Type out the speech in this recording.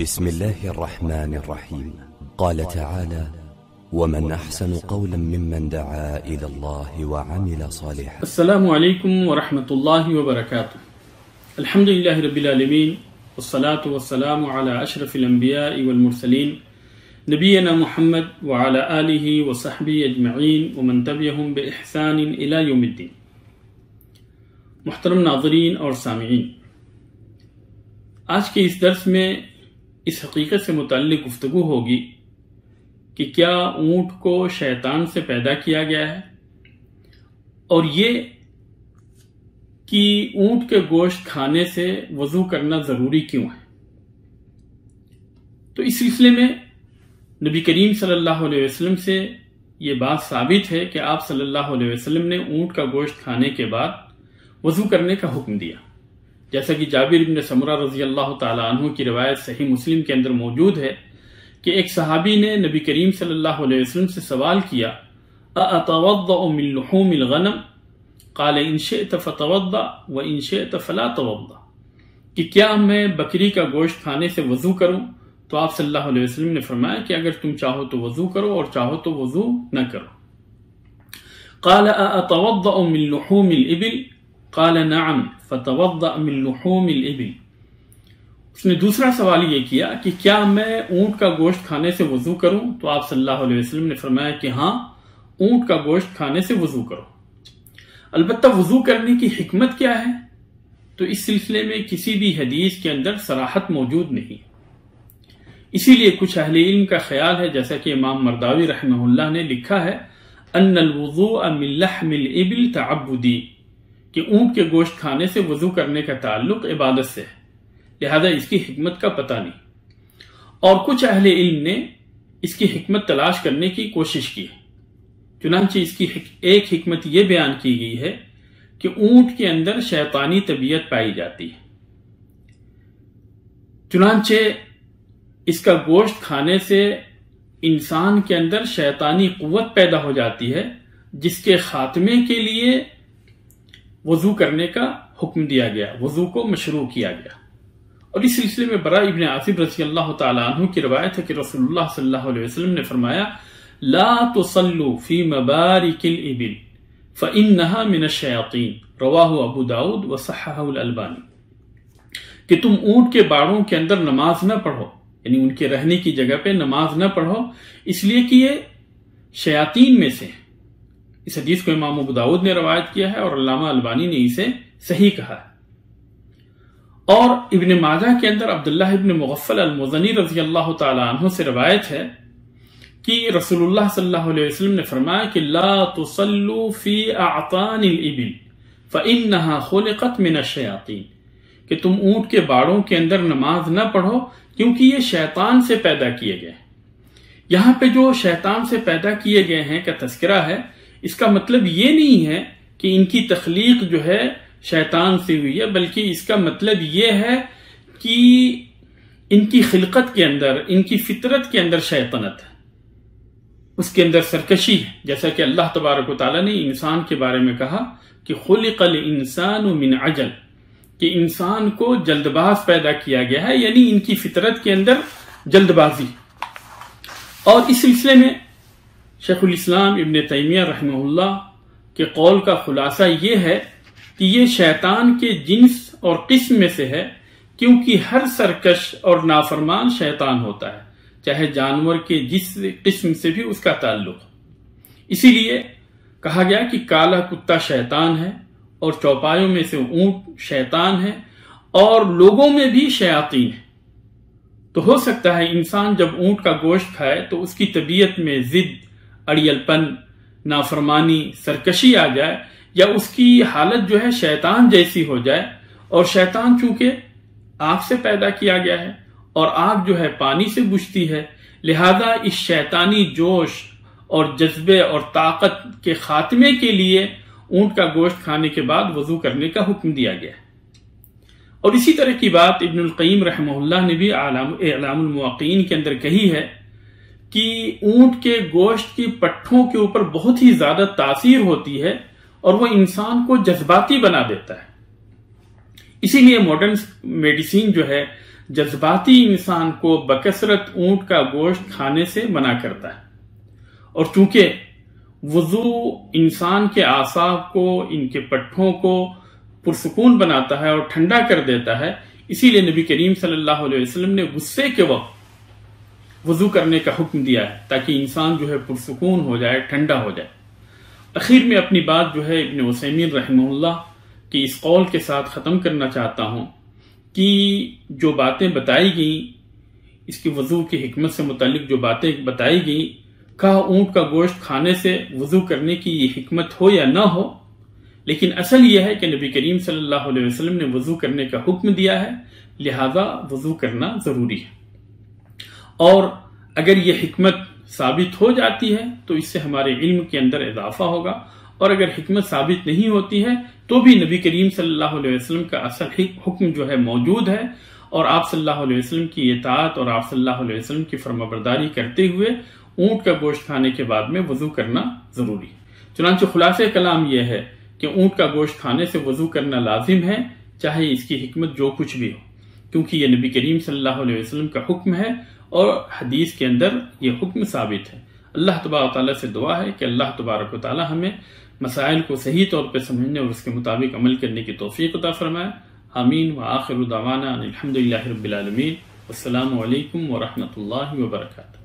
بسم الله الرحمن الرحيم. قال تعالى: ومن أحسن قولا ممن دعا إلى الله وعمل صالحا. السلام عليكم ورحمة الله وبركاته. الحمد لله رب العالمين، والصلاة والسلام على أشرف الأنبياء والمرسلين نبينا محمد وعلى آله وصحبه أجمعين ومن تبعهم بإحسان إلى يوم الدين. محترم ناظرین اور سامعین، آج کے اس درس میں اس حقیقت سے متعلق گفتگو ہوگی کہ کیا اونٹ کو شیطان سے پیدا کیا گیا ہے، اور یہ کہ اونٹ کے گوشت کھانے سے وضو کرنا ضروری کیوں ہے۔ تو اس سلسلے میں نبی کریم صلی اللہ علیہ وسلم سے یہ بات ثابت ہے کہ آپ صلی اللہ علیہ وسلم نے اونٹ کا گوشت کھانے کے بعد وضو کرنے کا حکم دیا، جیسا کہ جابر بن سمرہ رضی اللہ تعالی عنہ کی روایت صحیح مسلم کے اندر موجود ہے کہ ایک صحابی نے نبی کریم صلی اللہ علیہ وسلم سے سوال کیا: اَأَتَوَضَّأُ مِن لُحُومِ الْغَنَمِ؟ قال ان شئت فتوضأ وان شئت فلا توضأ، کہ کیا میں بکری کا گوشت کھانے سے وضو کروں؟ تو آپ صلی اللہ علیہ وسلم نے فرمایا کہ اگر تم چاہو تو وضو کرو اور چاہو تو وضو نہ کرو۔ قال اَأَتَوَضَّأُ مِن لُحُومِ الْإِبِلِ؟ قال نعم فتوضأ من لحوم الإبل۔ اس نے دوسرا سوال یہ کیا کہ کیا میں اونٹ کا گوشت کھانے سے وضو کروں؟ تو آپ صلی اللہ علیہ وسلم نے فرمایا کہ ہاں، اونٹ کا گوشت کھانے سے وضو کرو۔ البتہ وضو کرنے کی حکمت کیا ہے؟ تو اس سلسلے میں کسی بھی حدیث کے اندر صراحت موجود نہیں، اسی لیے کچھ اہل علم کا خیال ہے، جیسا کہ امام مرداوی رحمہ اللہ نے لکھا ہے، ان الوضوء من لحم الابل تعبدی، کہ اونٹ کے گوشت کھانے سے وضو کرنے کا تعلق عبادت سے ہے، لہذا اس کی حکمت کا پتہ نہیں۔ اور کچھ اہل علم نے اس کی حکمت تلاش کرنے کی کوشش کی، چنانچہ اس کی ایک حکمت یہ بیان کی گئی ہے کہ اونٹ کے اندر شیطانی طبیعت پائی جاتی ہے، چنانچہ اس کا گوشت کھانے سے انسان کے اندر شیطانی قوت پیدا ہو جاتی ہے، جس کے خاتمے کے لیے وضو کرنے کا حکم دیا گیا، وضو کو مشروع کیا گیا۔ اور اس سلسلے میں براء ابن عازب رضی اللہ تعالی عنہ کی روایت ہے کہ رسول اللہ صلی اللہ علیہ وسلم نے فرمایا: لا تصلوا فی مبارک الابل فانها من الشیاطین، رواہ ابو داؤد وصححہ الالبانی، کہ تم اونٹ کے باڑوں کے اندر نماز نہ پڑھو، یعنی ان کے رہنے کی جگہ پہ نماز نہ پڑھو، اس لیے کہ یہ شیاطین میں سے۔ اس حدیث کو امام ابو داؤد نے روایت کیا ہے اور علامہ البانی نے اسے صحیح کہا ہے۔ اور ابن ماجہ کے اندر عبداللہ ابن مغفل المزنی رضی اللہ تعالی عنہ سے روایت ہے کہ رسول اللہ صلی اللہ علیہ وسلم نے فرمایا کہ لا تصلوا فی اعطان الابل فانها خلقت من الشیاطین، کہ تم اونٹ کے باڑوں کے اندر نماز نہ پڑھو کیونکہ یہ شیطان سے پیدا کیے گئے۔ یہاں پہ جو شیطان سے پیدا کیے گئے ہیں کا تذکرہ ہے، اس کا مطلب یہ نہیں ہے کہ ان کی تخلیق جو ہے شیطان سے ہوئی ہے، بلکہ اس کا مطلب یہ ہے کہ ان کی خلقت کے اندر، ان کی فطرت کے اندر شیطنت ہے، اس کے اندر سرکشی ہے، جیسا کہ اللہ تبارک و تعالیٰ نے انسان کے بارے میں کہا کہ خلق الانسان من عجل، کہ انسان کو جلد باز پیدا کیا گیا ہے، یعنی ان کی فطرت کے اندر جلد بازی۔ اور اس سلسلے میں شیخ الاسلام ابن تیمیہ رحمہ اللہ کے قول کا خلاصہ یہ ہے کہ یہ شیطان کے جنس اور قسم میں سے ہے، کیونکہ ہر سرکش اور نافرمان شیطان ہوتا ہے، چاہے جانور کے جس قسم سے بھی اس کا تعلق۔ اسی لیے کہا گیا کہ کالا کتا شیطان ہے، اور چوپایوں میں سے اونٹ شیطان ہے، اور لوگوں میں بھی شیاطین ہے۔ تو ہو سکتا ہے انسان جب اونٹ کا گوشت کھائے تو اس کی طبیعت میں ضد، اڑیل پن، نافرمانی، سرکشی آ جائے، یا اس کی حالت جو ہے شیطان جیسی ہو جائے، اور شیطان چونکہ آگ سے پیدا کیا گیا ہے اور آگ جو ہے پانی سے بجھتی ہے، لہذا اس شیطانی جوش اور جذبے اور طاقت کے خاتمے کے لیے اونٹ کا گوشت کھانے کے بعد وضو کرنے کا حکم دیا گیا ہے۔ اور اسی طرح کی بات ابن القیم رحمہ اللہ نے بھی اعلام الموقعین کے اندر کہی ہے کہ اونٹ کے گوشت کی پٹھوں کے اوپر بہت ہی زیادہ تاثیر ہوتی ہے اور وہ انسان کو جذباتی بنا دیتا ہے۔ اسی لیے ماڈرن میڈیسین جو ہے جذباتی انسان کو بکثرت اونٹ کا گوشت کھانے سے منع کرتا ہے، اور چونکہ وضو انسان کے اعصاب کو، ان کے پٹھوں کو پرسکون بناتا ہے اور ٹھنڈا کر دیتا ہے، اسی لیے نبی کریم صلی اللہ علیہ وسلم نے غصے کے وقت وضو کرنے کا حکم دیا ہے تاکہ انسان جو ہے پرسکون ہو جائے، ٹھنڈا ہو جائے۔ اخیر میں اپنی بات جو ہے ابن عثیمین رحمہ اللہ کی اس قول کے ساتھ ختم کرنا چاہتا ہوں کہ جو باتیں بتائی گئیں، اس کی وضو کی حکمت سے متعلق جو باتیں بتائی گئیں، کہا اونٹ کا گوشت کھانے سے وضو کرنے کی یہ حکمت ہو یا نہ ہو، لیکن اصل یہ ہے کہ نبی کریم صلی اللہ علیہ وسلم نے وضو کرنے کا حکم دیا ہے، لہذا وضو کرنا ضروری ہے۔ اور اگر یہ حکمت ثابت ہو جاتی ہے تو اس سے ہمارے علم کے اندر اضافہ ہوگا، اور اگر حکمت ثابت نہیں ہوتی ہے تو بھی نبی کریم صلی اللہ علیہ وسلم کا اصل حکم جو ہے موجود ہے، اور آپ صلی اللہ علیہ وسلم کی اطاعت اور آپ صلی اللہ علیہ وسلم کی فرمانبرداری کرتے ہوئے اونٹ کا گوشت کھانے کے بعد میں وضو کرنا ضروری ہے۔ چنانچہ خلاصہ کلام یہ ہے کہ اونٹ کا گوشت کھانے سے وضو کرنا لازم ہے، چاہے اس کی حکمت جو کچھ بھی ہو، کیونکہ یہ نبی کریم صلی اللہ علیہ وسلم کا حکم ہے اور حدیث کے اندر یہ حکم ثابت ہے۔ اللہ تبارک و تعالیٰ سے دعا ہے کہ اللہ تبارک و تعالیٰ ہمیں مسائل کو صحیح طور پہ سمجھنے اور اس کے مطابق عمل کرنے کی توفیق عطا فرمائے۔ آمین وآخر دعوانا الحمدللہ رب العالمین۔ السلام علیکم ورحمۃ اللہ وبرکاتہ۔